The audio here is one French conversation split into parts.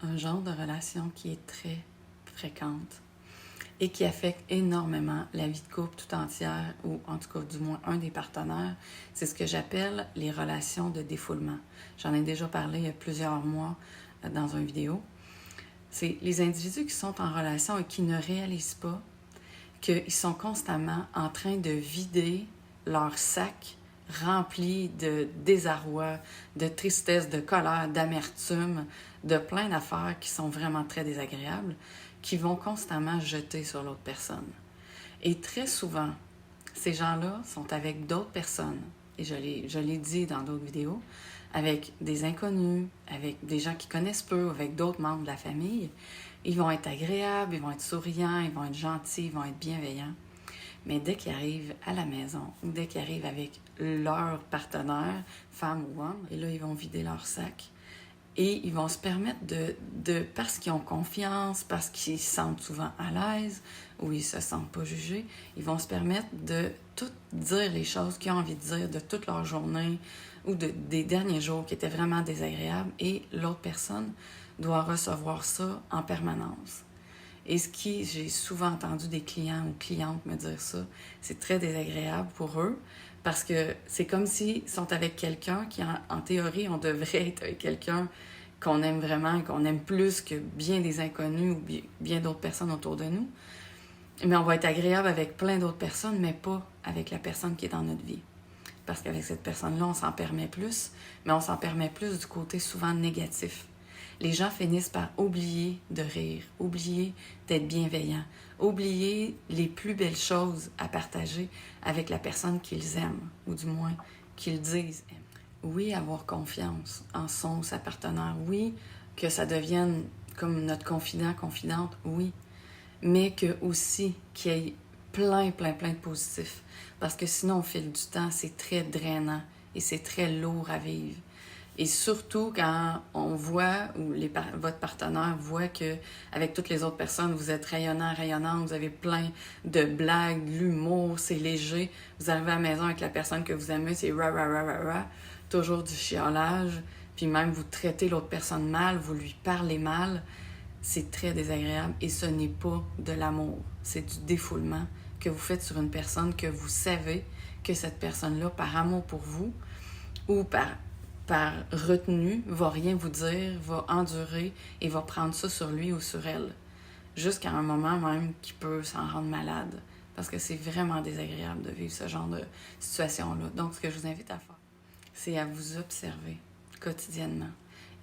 un genre de relation qui est très fréquente et qui affecte énormément la vie de couple tout entière, ou en tout cas du moins un des partenaires, c'est ce que j'appelle les relations de défoulement. J'en ai déjà parlé il y a plusieurs mois dans une vidéo. C'est les individus qui sont en relation et qui ne réalisent pas qu'ils sont constamment en train de vider leur sac rempli de désarroi, de tristesse, de colère, d'amertume, de plein d'affaires qui sont vraiment très désagréables, qui vont constamment jeter sur l'autre personne. Et très souvent, ces gens-là sont avec d'autres personnes, et je l'ai dit dans d'autres vidéos, avec des inconnus, avec des gens qui connaissent peu, avec d'autres membres de la famille. Ils vont être agréables, ils vont être souriants, ils vont être gentils, ils vont être bienveillants. Mais dès qu'ils arrivent à la maison, ou dès qu'ils arrivent avec leur partenaire, femme ou homme, et là, ils vont vider leur sac. Et ils vont se permettre parce qu'ils ont confiance, parce qu'ils se sentent souvent à l'aise, ou ils se sentent pas jugés, ils vont se permettre de tout dire les choses qu'ils ont envie de dire de toute leur journée, ou des derniers jours qui étaient vraiment désagréables, et l'autre personne doit recevoir ça en permanence. Et j'ai souvent entendu des clients ou clientes me dire ça, c'est très désagréable pour eux, parce que c'est comme s'ils sont avec quelqu'un qui, en théorie, on devrait être avec quelqu'un qu'on aime vraiment, qu'on aime plus que bien des inconnus ou bien d'autres personnes autour de nous. Mais on va être agréable avec plein d'autres personnes, mais pas avec la personne qui est dans notre vie. Parce qu'avec cette personne-là, on s'en permet plus, mais on s'en permet plus du côté souvent négatif. Les gens finissent par oublier de rire, oublier d'être bienveillants, oublier les plus belles choses à partager avec la personne qu'ils aiment, ou du moins qu'ils disent aimer. Oui, avoir confiance en son ou sa partenaire, oui, que ça devienne comme notre confident, confidente, oui, mais que aussi qu'il y ait plein de positifs. Parce que sinon, au fil du temps, c'est très drainant et c'est très lourd à vivre. Et surtout quand on voit, ou votre partenaire voit que avec toutes les autres personnes, vous êtes rayonnant, rayonnante, vous avez plein de blagues, de l'humour, c'est léger. Vous arrivez à la maison avec la personne que vous aimez, c'est ra ra ra ra ra, toujours du chiolage, puis même vous traitez l'autre personne mal, vous lui parlez mal. C'est très désagréable et ce n'est pas de l'amour, c'est du défoulement que vous faites sur une personne que vous savez que cette personne-là, par amour pour vous ou par retenue, va rien vous dire, va endurer et va prendre ça sur lui ou sur elle. Jusqu'à un moment même qui peut s'en rendre malade. Parce que c'est vraiment désagréable de vivre ce genre de situation-là. Donc, ce que je vous invite à faire, c'est à vous observer quotidiennement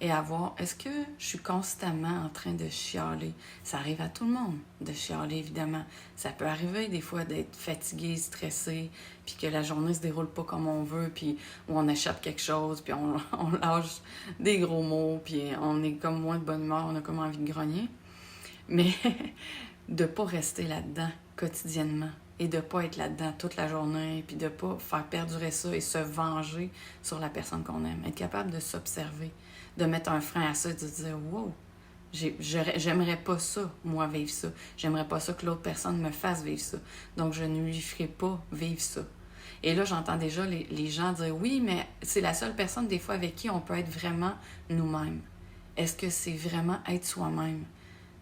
et à voir, est-ce que je suis constamment en train de chialer? Ça arrive à tout le monde de chialer, évidemment. Ça peut arriver des fois d'être fatigué, stressé, puis que la journée se déroule pas comme on veut, puis où on échappe quelque chose, puis on lâche des gros mots, puis on est comme moins de bonne humeur, on a comme envie de grogner. Mais de pas rester là-dedans quotidiennement et de pas être là-dedans toute la journée, puis de pas faire perdurer ça et se venger sur la personne qu'on aime. Être capable de s'observer, de mettre un frein à ça, de dire « Wow, j'aimerais pas ça, moi, vivre ça. J'aimerais pas ça que l'autre personne me fasse vivre ça. Donc, je ne lui ferai pas vivre ça. » Et là, j'entends déjà les gens dire « Oui, mais c'est la seule personne, des fois, avec qui on peut être vraiment nous-mêmes. » Est-ce que c'est vraiment être soi-même?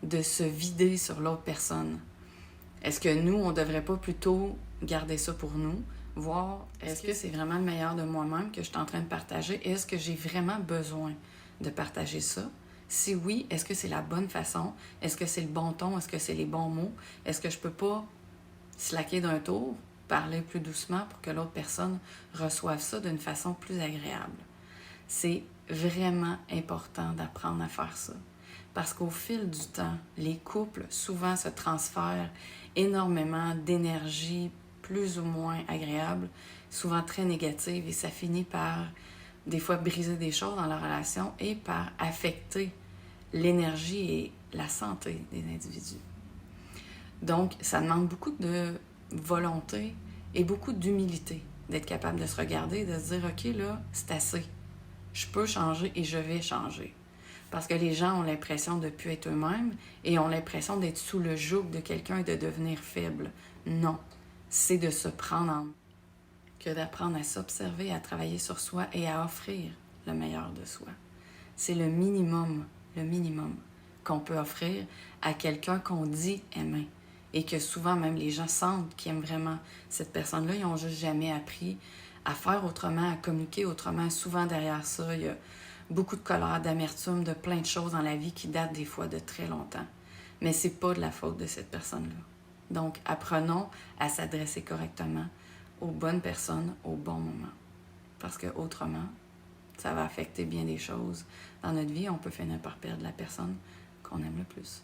De se vider sur l'autre personne? Est-ce que nous, on ne devrait pas plutôt garder ça pour nous, voir est-ce que c'est vraiment le meilleur de moi-même que je suis en train de partager? Est-ce que j'ai vraiment besoin de partager ça? Si oui, est-ce que c'est la bonne façon? Est-ce que c'est le bon ton? Est-ce que c'est les bons mots? Est-ce que je peux pas slacker d'un tour, parler plus doucement pour que l'autre personne reçoive ça d'une façon plus agréable? C'est vraiment important d'apprendre à faire ça. Parce qu'au fil du temps, les couples souvent se transfèrent énormément d'énergie plus ou moins agréable, souvent très négative, et ça finit par des fois briser des choses dans la relation et par affecter l'énergie et la santé des individus. Donc, ça demande beaucoup de volonté et beaucoup d'humilité d'être capable de se regarder et de se dire « Ok, là, c'est assez. Je peux changer et je vais changer. » Parce que les gens ont l'impression de ne plus être eux-mêmes et ont l'impression d'être sous le joug de quelqu'un et de devenir faible. Non, c'est de se prendre en main, que d'apprendre à s'observer, à travailler sur soi et à offrir le meilleur de soi. C'est le minimum le minimum qu'on peut offrir à quelqu'un qu'on dit aimer. Et que souvent, même les gens sentent qu'ils aiment vraiment cette personne-là, ils n'ont juste jamais appris à faire autrement, à communiquer autrement. Souvent, derrière ça, il y a beaucoup de colère, d'amertume, de plein de choses dans la vie qui datent des fois de très longtemps. Mais c'est pas de la faute de cette personne-là. Donc, apprenons à s'adresser correctement aux bonnes personnes au bon moment. Parce que autrement, ça va affecter bien des choses dans notre vie. On peut finir par perdre la personne qu'on aime le plus.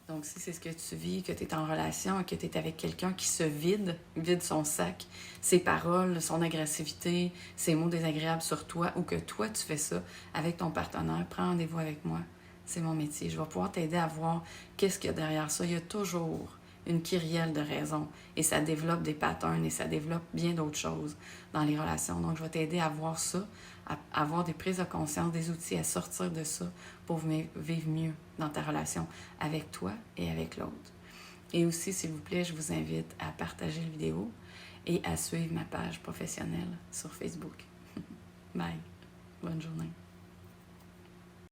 Donc, si c'est ce que tu vis, que tu es en relation et que tu es avec quelqu'un qui se vide son sac, ses paroles, son agressivité, ses mots désagréables sur toi, ou que toi, tu fais ça avec ton partenaire, prends rendez-vous avec moi. C'est mon métier. Je vais pouvoir t'aider à voir qu'est-ce qu'il y a derrière ça. Il y a toujours une kyrielle de raisons. Et ça développe des patterns et ça développe bien d'autres choses dans les relations. Donc, je vais t'aider à voir ça, à avoir des prises de conscience, des outils, à sortir de ça pour vivre mieux dans ta relation avec toi et avec l'autre. Et aussi, s'il vous plaît, je vous invite à partager la vidéo et à suivre ma page professionnelle sur Facebook. Bye. Bonne journée.